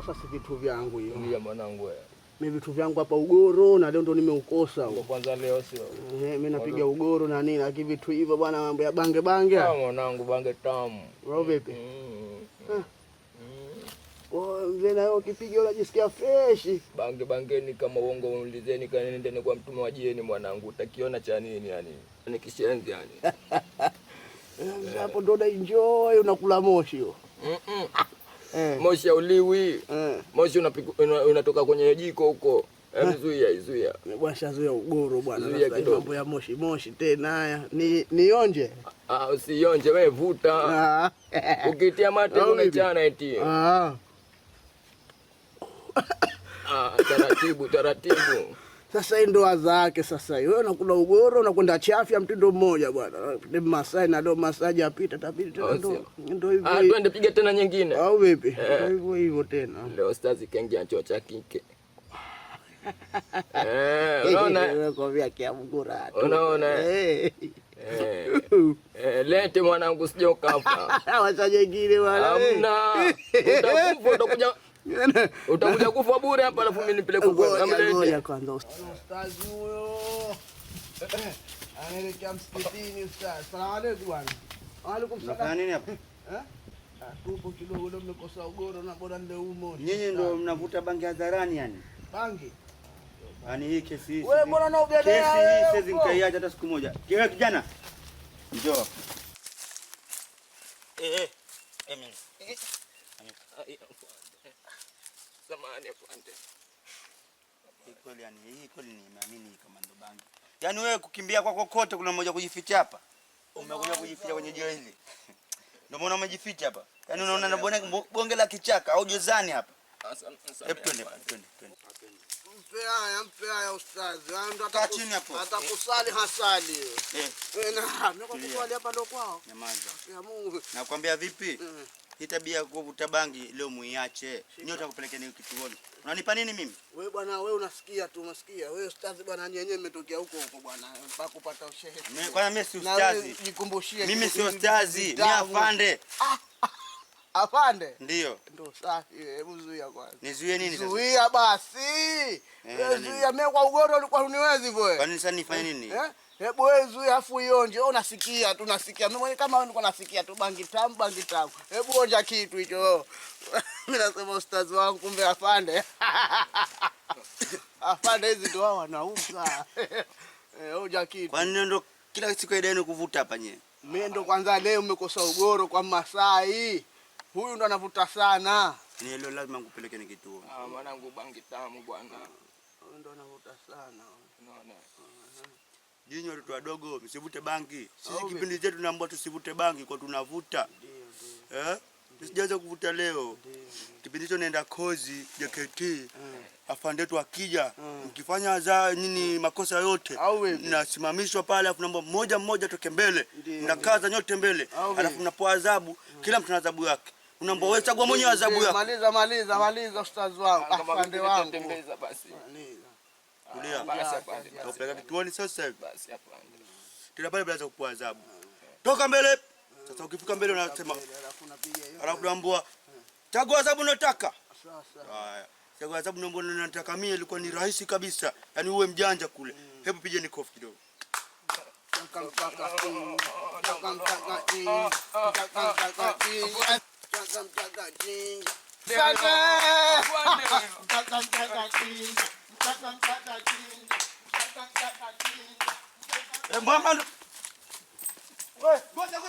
sasa vitu vyangu hiyo. Ndio mwanangu wewe. Mimi vitu vyangu hapa ugoro na leo ndo nimeukosa. Ndio kwanza leo sio. Mimi napiga ugoro na nini lakini vitu hivyo bwana mambo ya bange. Mwanangu bange tamu. Wewe vipi? Mzee nayo ukipiga unajisikia fresh. Bangeni kama uongo unulizeni kanende ni kwa mtume wa jieni mwanangu. Utakiona cha nini yani? Ni kishenzi yani. Hapo ndo enjoy unakula moshi hiyo. Moshi uliwi. Moshi unatoka kwenye jiko huko. Zuia. Bwana shazoea ugoro bwana. Mambo ya moshi tena haya. Nionje. Usionje wewe vuta. Ukitia mate unachana eti. Taratibu. Sasa hii ndoa zake sasa. Wewe unakula ugoro unakwenda chafya mtindo mmoja bwana. Ni Masai na ndo Masai apita tapita tena ndo hivyo. Twende piga tena nyingine. Au vipi? Hivyo tena. Leo ustazi kaingia choo cha kike. Unaona kwa vya kiamgura. Unaona? Lete mwanangu sije ukafa. Wacha nyingine bwana. Hamna. Utakuja kufa bure hapa alafu mimi nipeleke kwa ngoja kwanza ustazi huyo. Anaelekea msikitini ustazi. Salamu alaykum bwana. Waalaikum salaam. Unafanya nini hapa? Tupo kidogo leo mmekosa ugoro na bora ndio humo. Nyinyi ndio mnavuta bangi hadharani yani? Bangi? Yaani hii kesi hii. Wewe mbona unaogelea? Kesi hii siwezi nikaiacha hata siku moja. Kiwe kijana. Njoo. Mimi. Samahani afande. Hii kweli nimeamini kama ndo bangi. Yaani wewe kukimbia kwako kote kuna mmoja kujificha hapa. Umekuja kujificha kwenye jiwe hili. Ndio maana umejificha hapa. Yaani unaona na bonge la kichaka au jozani hapa. Hebu twende. Mpe haya ustazi. Ndo kaa chini hapo. Atakusali hasali. Niko kusali hapa ndo kwao. Nyamaza. Ya Mungu. Nakwambia vipi? Hii tabia ya kuvuta bangi leo muiache. Nyote kupelekeni kituoni. Unanipa nini mimi? Wewe bwana wewe unasikia tu unasikia. Wewe ustazi bwana nyenyewe umetokea huko bwana mpaka kupata ushehe. Kwanza mimi si ustazi. Jikumbushie. Mimi si ustazi, ni afande. Afande? Ndio. Ndio safi. Hebu zuia kwanza. Nizuie nini sasa? Zuia basi. Zuia mimi kwa ugoro ulikuwa uniwezi wewe. Kwani sasa nifanye nini? Hebu wewe zuia afu ionje. Wewe unasikia tu unasikia. Mimi kama wewe nilikuwa nasikia tu bangi tamu. Hebu onja kitu hicho. Mimi nasema ustazi wangu kumbe afande. Afande hizi ndio wao wanauza. Onja kitu. Kwani ndo kila siku ideni kuvuta hapa nyewe? Mimi ndo kwanza leo umekosa ugoro kwa Masai. Huyu ndo anavuta sana. Ni leo lazima nikupeleke ni kituo. Mwanangu bangi tamu bwana. Huyu ndo anavuta sana. Unaona? Jinyi watoto wadogo msivute bangi. Sisi kipindi chetu tunaambiwa tusivute bangi kwa tunavuta. Ndio. Sijaanza kuvuta leo. Kipindi hicho naenda kozi JKT. Afande wetu akija, mkifanya nini makosa yote, nasimamishwa pale afu naomba mmoja toke mbele. Mnakaza nyote mbele. Alafu mnapoa adhabu, kila mtu ana adhabu yake. Unaomba wewe chagua mwenyewe adhabu yako. Maliza ustazi wangu. Afande wangu. Tembeza basi. Kulia. Basi afande. Tupeleka kituoni sasa hivi. Basi afande. Tena pale bila kupoa adhabu. Toka mbele. Sasa ukifika mbele unasema alafu unaambiwa chagua adhabu unataka. Sasa. Haya. Chagua adhabu nataka mimi ilikuwa ni rahisi kabisa. Yaani uwe mjanja kule. Hebu pigeni kofi kidogo. Mama. Wewe, ngoja.